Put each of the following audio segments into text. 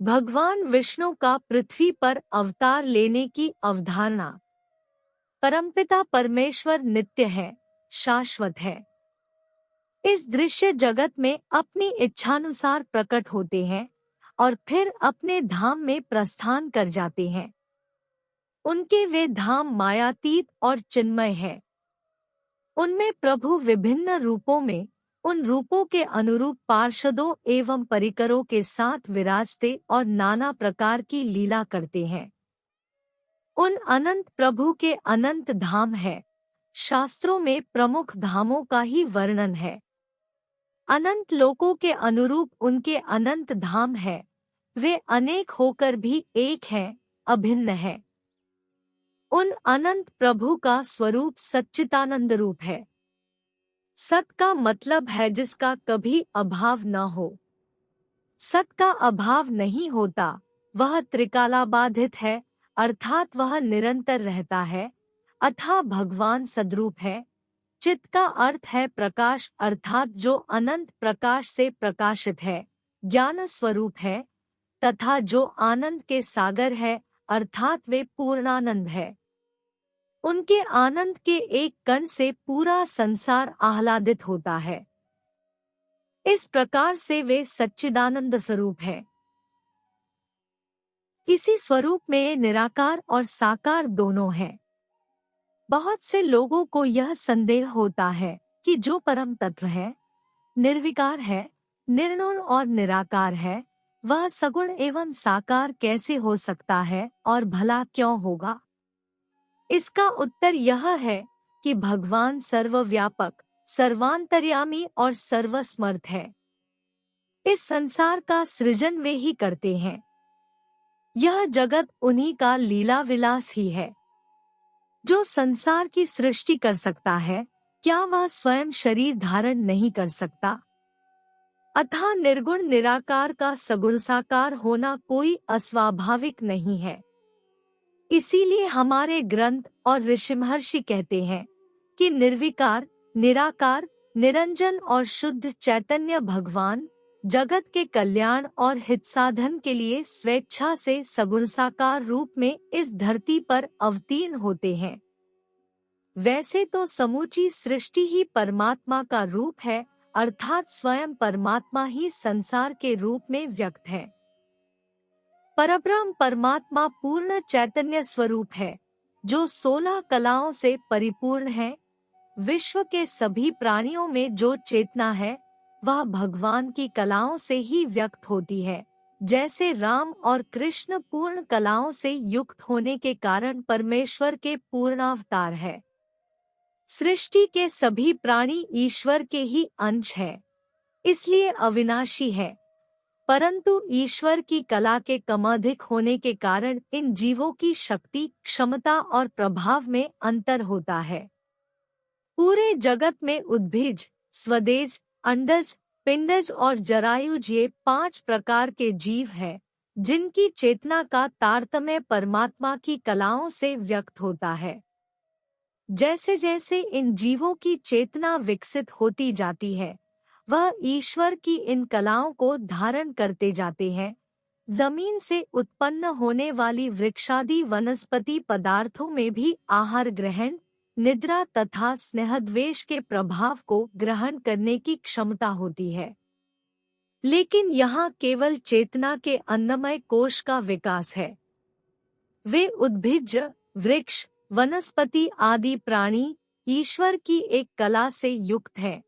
भगवान विष्णु का पृथ्वी पर अवतार लेने की अवधारणा। परमपिता परमेश्वर नित्य है, शाश्वत है। इस दृश्य जगत में अपनी इच्छानुसार प्रकट होते हैं और फिर अपने धाम में प्रस्थान कर जाते हैं। उनके वे धाम मायातीत और चिन्मय है। उनमें प्रभु विभिन्न रूपों में उन रूपों के अनुरूप पार्षदों एवं परिकरों के साथ विराजते और नाना प्रकार की लीला करते हैं। उन अनंत प्रभु के अनंत धाम है। शास्त्रों में प्रमुख धामों का ही वर्णन है। अनंत लोकों के अनुरूप उनके अनंत धाम है। वे अनेक होकर भी एक हैं, अभिन्न है। उन अनंत प्रभु का स्वरूप सच्चिदानंद रूप है। सत का मतलब है जिसका कभी अभाव न हो। सत का अभाव नहीं होता, वह त्रिकालाबाधित है, अर्थात वह निरंतर रहता है, अतः भगवान सद्रूप है। चित का अर्थ है प्रकाश, अर्थात जो अनंत प्रकाश से प्रकाशित है, ज्ञान स्वरूप है, तथा जो आनंद के सागर है, अर्थात वे पूर्णानंद है। उनके आनंद के एक कण से पूरा संसार आह्लादित होता है। इस प्रकार से वे सच्चिदानंद स्वरूप है। इसी स्वरूप में निराकार और साकार दोनों हैं। बहुत से लोगों को यह संदेह होता है कि जो परम तत्व है, निर्विकार है, निर्गुण और निराकार है, वह सगुण एवं साकार कैसे हो सकता है और भला क्यों होगा? इसका उत्तर यह है कि भगवान सर्वव्यापक, सर्वांतर्यामी और सर्वसमर्थ है। इस संसार का सृजन वे ही करते हैं। यह जगत उन्हीं का लीला विलास ही है। जो संसार की सृष्टि कर सकता है, क्या वह स्वयं शरीर धारण नहीं कर सकता? अतः निर्गुण निराकार का सगुण साकार होना कोई अस्वाभाविक नहीं है। इसीलिए हमारे ग्रंथ और ऋषि महर्षि कहते हैं कि निर्विकार, निराकार, निरंजन और शुद्ध चैतन्य भगवान जगत के कल्याण और हित साधन के लिए स्वेच्छा से सगुण साकार रूप में इस धरती पर अवतीर्ण होते हैं। वैसे तो समूची सृष्टि ही परमात्मा का रूप है, अर्थात स्वयं परमात्मा ही संसार के रूप में व्यक्त है। परब्रह्म परमात्मा पूर्ण चैतन्य स्वरूप है, जो 16 कलाओं से परिपूर्ण है। विश्व के सभी प्राणियों में जो चेतना है, वह भगवान की कलाओं से ही व्यक्त होती है। जैसे राम और कृष्ण पूर्ण कलाओं से युक्त होने के कारण परमेश्वर के पूर्णावतार है। सृष्टि के सभी प्राणी ईश्वर के ही अंश है, इसलिए अविनाशी है। परंतु ईश्वर की कला के कमाधिक होने के कारण इन जीवों की शक्ति, क्षमता और प्रभाव में अंतर होता है। पूरे जगत में उद्भिज, स्वदेज, अंडज, पिंडज और जरायुज ये 5 प्रकार के जीव हैं, जिनकी चेतना का तारतम्य परमात्मा की कलाओं से व्यक्त होता है। जैसे जैसे इन जीवों की चेतना विकसित होती जाती है, वह ईश्वर की इन कलाओं को धारण करते जाते हैं। जमीन से उत्पन्न होने वाली वृक्षादि वनस्पति पदार्थों में भी आहार ग्रहण, निद्रा तथा स्नेहद्वेष के प्रभाव को ग्रहण करने की क्षमता होती है। लेकिन यहाँ केवल चेतना के अन्नमय कोश का विकास है। वे उद्भिज, वृक्ष, वनस्पति आदि प्राणी ईश्वर की एक कला से युक्त हैं।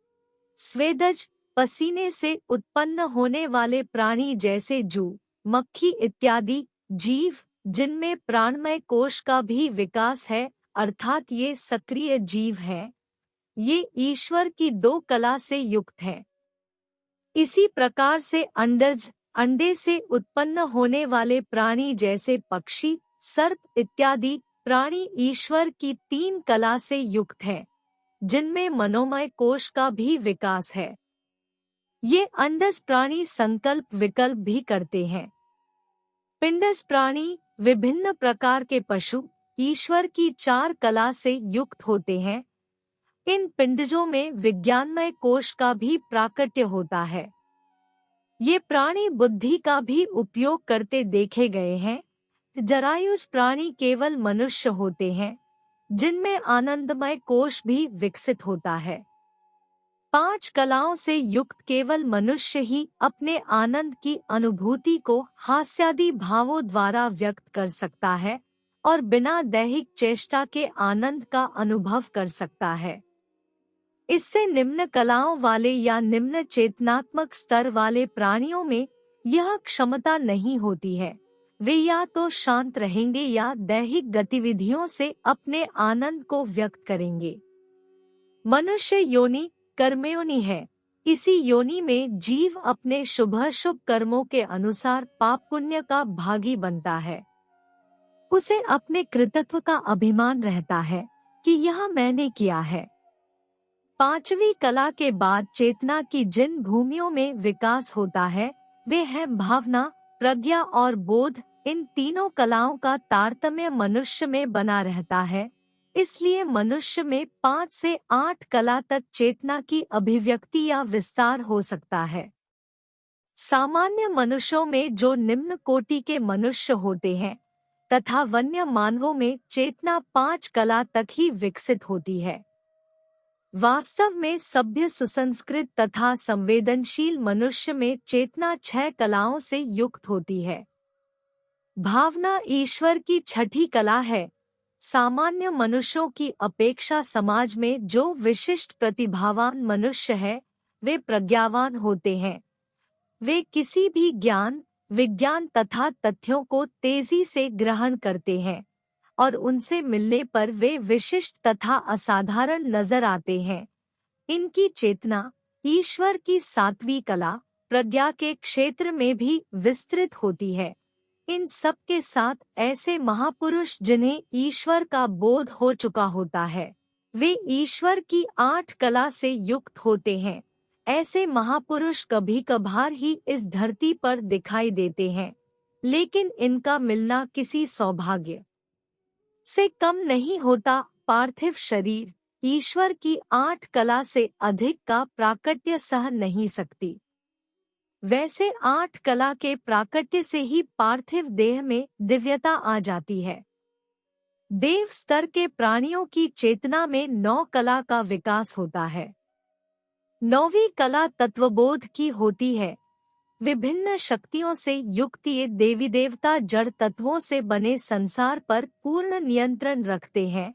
स्वेदज, पसीने से उत्पन्न होने वाले प्राणी जैसे जू, मक्खी इत्यादि जीव, जिनमें प्राणमय कोश का भी विकास है, अर्थात ये सक्रिय जीव हैं, ये ईश्वर की 2 कला से युक्त हैं। इसी प्रकार से अंडज, अंडे से उत्पन्न होने वाले प्राणी जैसे पक्षी, सर्प इत्यादि प्राणी ईश्वर की 3 कला से युक्त हैं, जिनमें मनोमय कोश का भी विकास है। ये अंडज प्राणी संकल्प विकल्प भी करते हैं। पिंडज प्राणी, विभिन्न प्रकार के पशु ईश्वर की 4 कला से युक्त होते हैं। इन पिंडजों में विज्ञानमय कोश का भी प्राकट्य होता है। ये प्राणी बुद्धि का भी उपयोग करते देखे गए हैं। जरायुज प्राणी केवल मनुष्य होते हैं जिनमें आनंदमय कोश भी विकसित होता है। 5 कलाओं से युक्त केवल मनुष्य ही अपने आनंद की अनुभूति को हास्यादि भावों द्वारा व्यक्त कर सकता है और बिना दैहिक चेष्टा के आनंद का अनुभव कर सकता है। इससे निम्न कलाओं वाले या निम्न चेतनात्मक स्तर वाले प्राणियों में यह क्षमता नहीं होती है। वे या तो शांत रहेंगे या दैहिक गतिविधियों से अपने आनंद को व्यक्त करेंगे। मनुष्य योनि कर्मयोनि है। इसी योनि में जीव अपने शुभ कर्मों के अनुसार पाप पुण्य का भागी बनता है। उसे अपने कृतत्व का अभिमान रहता है कि यह मैंने किया है। 5वीं कला के बाद चेतना की जिन भूमियों में विकास होता है वे हैं भावना, प्रज्ञा और बोध। इन तीनों कलाओं का तारतम्य मनुष्य में बना रहता है। इसलिए मनुष्य में 5 से 8 कला तक चेतना की अभिव्यक्ति या विस्तार हो सकता है। सामान्य मनुष्यों में जो निम्न कोटि के मनुष्य होते हैं तथा वन्य मानवों में चेतना 5 कला तक ही विकसित होती है। वास्तव में सभ्य सुसंस्कृत तथा संवेदनशील मनुष्य में चेतना 6 कलाओं से युक्त होती है। भावना ईश्वर की छठी कला है। सामान्य मनुष्यों की अपेक्षा समाज में जो विशिष्ट प्रतिभावान मनुष्य है वे प्रज्ञावान होते हैं। वे किसी भी ज्ञान, विज्ञान तथा तथ्यों को तेजी से ग्रहण करते हैं और उनसे मिलने पर वे विशिष्ट तथा असाधारण नजर आते हैं। इनकी चेतना ईश्वर की 7वीं कला प्रज्ञा के क्षेत्र में भी विस्तृत होती है। इन सब के साथ ऐसे महापुरुष जिन्हें ईश्वर का बोध हो चुका होता है वे ईश्वर की 8 कला से युक्त होते हैं। ऐसे महापुरुष कभी कभार ही इस धरती पर दिखाई देते हैं, लेकिन इनका मिलना किसी सौभाग्य से कम नहीं होता। पार्थिव शरीर ईश्वर की 8 कला से अधिक का प्राकट्य सह नहीं सकती। वैसे 8 कला के प्राकट्य से ही पार्थिव देह में दिव्यता आ जाती है। देव स्तर के प्राणियों की चेतना में 9 कला का विकास होता है। 9वीं कला तत्वबोध की होती है। विभिन्न शक्तियों से युक्त ये देवी देवता जड़ तत्वों से बने संसार पर पूर्ण नियंत्रण रखते हैं।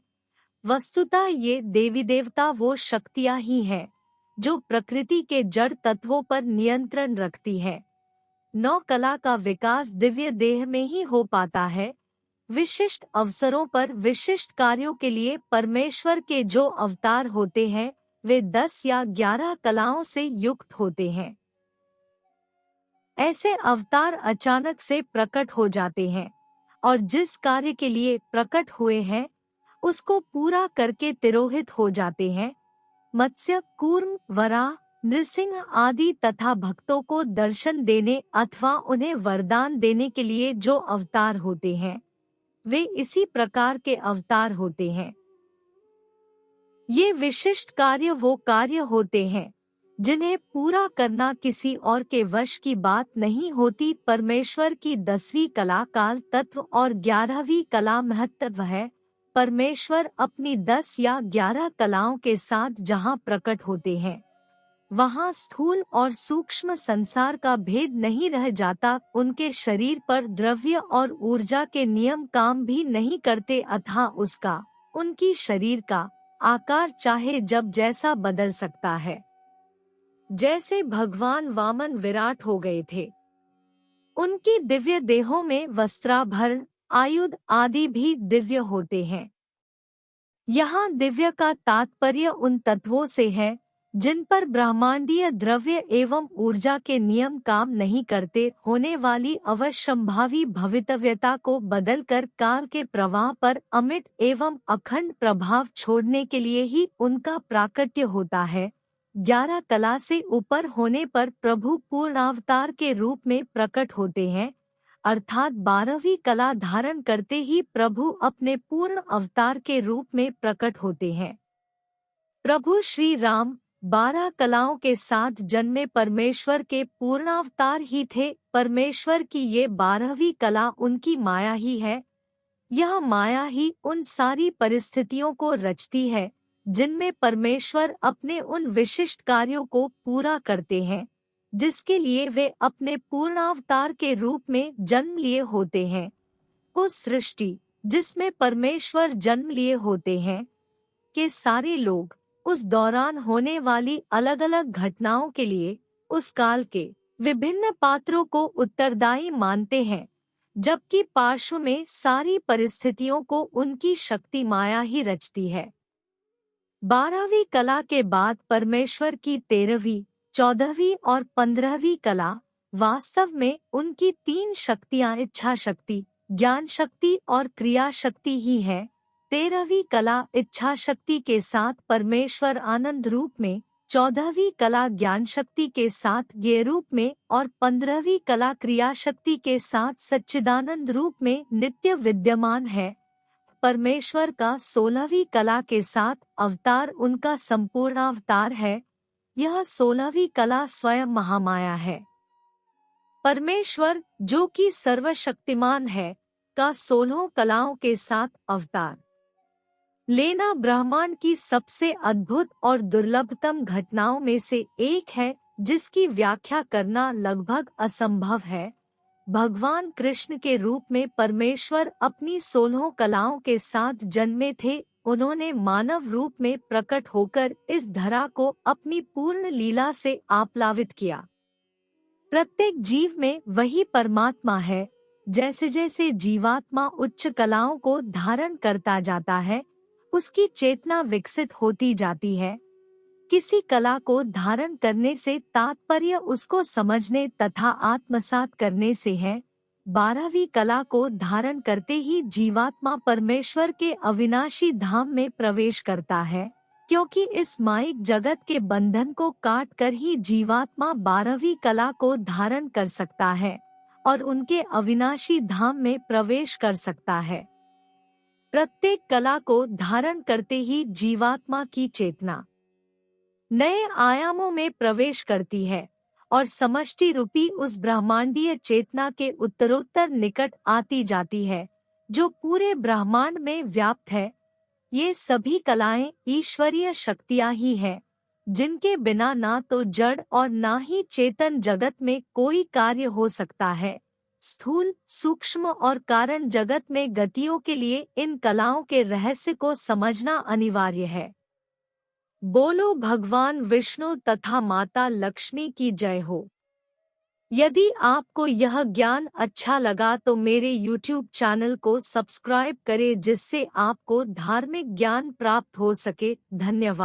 वस्तुतः ये देवी देवता वो शक्तियां ही हैं जो प्रकृति के जड़ तत्वों पर नियंत्रण रखती है। 9 कला का विकास दिव्य देह में ही हो पाता है। विशिष्ट अवसरों पर विशिष्ट कार्यों के लिए परमेश्वर के जो अवतार होते हैं वे 10 या 11 कलाओं से युक्त होते हैं। ऐसे अवतार अचानक से प्रकट हो जाते हैं और जिस कार्य के लिए प्रकट हुए हैं उसको पूरा करके तिरोहित हो जाते हैं। मत्स्य, कूर्म, वराह, नृसिंह आदि तथा भक्तों को दर्शन देने अथवा उन्हें वरदान देने के लिए जो अवतार होते हैं वे इसी प्रकार के अवतार होते हैं। ये विशिष्ट कार्य वो कार्य होते हैं जिन्हें पूरा करना किसी और के वश की बात नहीं होती। परमेश्वर की 10वीं कला काल तत्व और 11वीं कला महत्त्व है। परमेश्वर अपनी 10 या 11 कलाओं के साथ जहाँ प्रकट होते हैं वहाँ स्थूल और सूक्ष्म संसार का भेद नहीं रह जाता। उनके शरीर पर द्रव्य और ऊर्जा के नियम काम भी नहीं करते अतः उसका, उनकी शरीर का आकार चाहे जब जैसा बदल सकता है। जैसे भगवान वामन विराट हो गए थे, उनकी दिव्य देहों में वस्त्राभरण, आयुध आदि भी दिव्य होते हैं। यहाँ दिव्य का तात्पर्य उन तत्वों से है जिन पर ब्रह्मांडीय द्रव्य एवं ऊर्जा के नियम काम नहीं करते। होने वाली अवश्यंभावी भवितव्यता को बदलकर काल के प्रवाह पर अमिट एवं अखंड प्रभाव छोड़ने के लिए ही उनका प्राकट्य होता है। 11 कला से ऊपर होने पर प्रभु पूर्णावतार के रूप में प्रकट होते हैं, अर्थात 12वीं कला धारण करते ही प्रभु अपने पूर्ण अवतार के रूप में प्रकट होते हैं। प्रभु श्री राम 12 कलाओं के साथ जन्मे परमेश्वर के पूर्णावतार ही थे। परमेश्वर की ये 12वीं कला उनकी माया ही है। यह माया ही उन सारी परिस्थितियों को रचती है जिनमें परमेश्वर अपने उन विशिष्ट कार्यों को पूरा करते हैं जिसके लिए वे अपने पूर्णावतार के रूप में जन्म लिए होते हैं। उस सृष्टि जिसमें परमेश्वर जन्म लिए होते हैं के सारे लोग उस दौरान होने वाली अलग अलग घटनाओं के लिए उस काल के विभिन्न पात्रों को उत्तरदायी मानते हैं, जबकि पार्श्व में सारी परिस्थितियों को उनकी शक्ति माया ही रचती है। 12वीं कला के बाद परमेश्वर की 13वीं, 14वीं और 15वीं कला वास्तव में उनकी 3 शक्तियां इच्छा शक्ति, ज्ञान शक्ति और क्रिया शक्ति ही है। 13वीं कला इच्छा शक्ति के साथ परमेश्वर आनंद रूप में, 14वीं कला ज्ञान शक्ति के साथ ज्ञेय रूप में और 15वीं कला क्रिया शक्ति के साथ सच्चिदानंद रूप में नित्य विद्यमान है। परमेश्वर का 16वीं कला के साथ अवतार उनका संपूर्ण अवतार है। यह 16वीं कला स्वयं महामाया है। परमेश्वर जो कि सर्वशक्तिमान है का 16 कलाओं के साथ अवतार लेना ब्रह्मांड की सबसे अद्भुत और दुर्लभतम घटनाओं में से एक है जिसकी व्याख्या करना लगभग असंभव है। भगवान कृष्ण के रूप में परमेश्वर अपनी 16 कलाओं के साथ जन्मे थे। उन्होंने मानव रूप में प्रकट होकर इस धरा को अपनी पूर्ण लीला से आप्लावित किया। प्रत्येक जीव में वही परमात्मा है। जैसे जैसे जीवात्मा उच्च कलाओं को धारण करता जाता है, उसकी चेतना विकसित होती जाती है। किसी कला को धारण करने से तात्पर्य उसको समझने तथा आत्मसात करने से है। 12वीं कला को धारण करते ही जीवात्मा परमेश्वर के अविनाशी धाम में प्रवेश करता है, क्योंकि इस माइक जगत के बंधन को काट कर ही जीवात्मा 12वीं कला को धारण कर सकता है और उनके अविनाशी धाम में प्रवेश कर सकता है। प्रत्येक कला को धारण करते ही जीवात्मा की चेतना नए आयामों में प्रवेश करती है और समष्टि रूपी उस ब्रह्मांडीय चेतना के उत्तरोत्तर निकट आती जाती है जो पूरे ब्रह्मांड में व्याप्त है। ये सभी कलाएं ईश्वरीय शक्तियां ही हैं, जिनके बिना ना तो जड़ और ना ही चेतन जगत में कोई कार्य हो सकता है। स्थूल, सूक्ष्म और कारण जगत में गतियों के लिए इन कलाओं के रहस्य को समझना अनिवार्य है। बोलो भगवान विष्णु तथा माता लक्ष्मी की जय हो। यदि आपको यह ज्ञान अच्छा लगा तो मेरे YouTube चैनल को सब्सक्राइब करें जिससे आपको धार्मिक ज्ञान प्राप्त हो सके। धन्यवाद।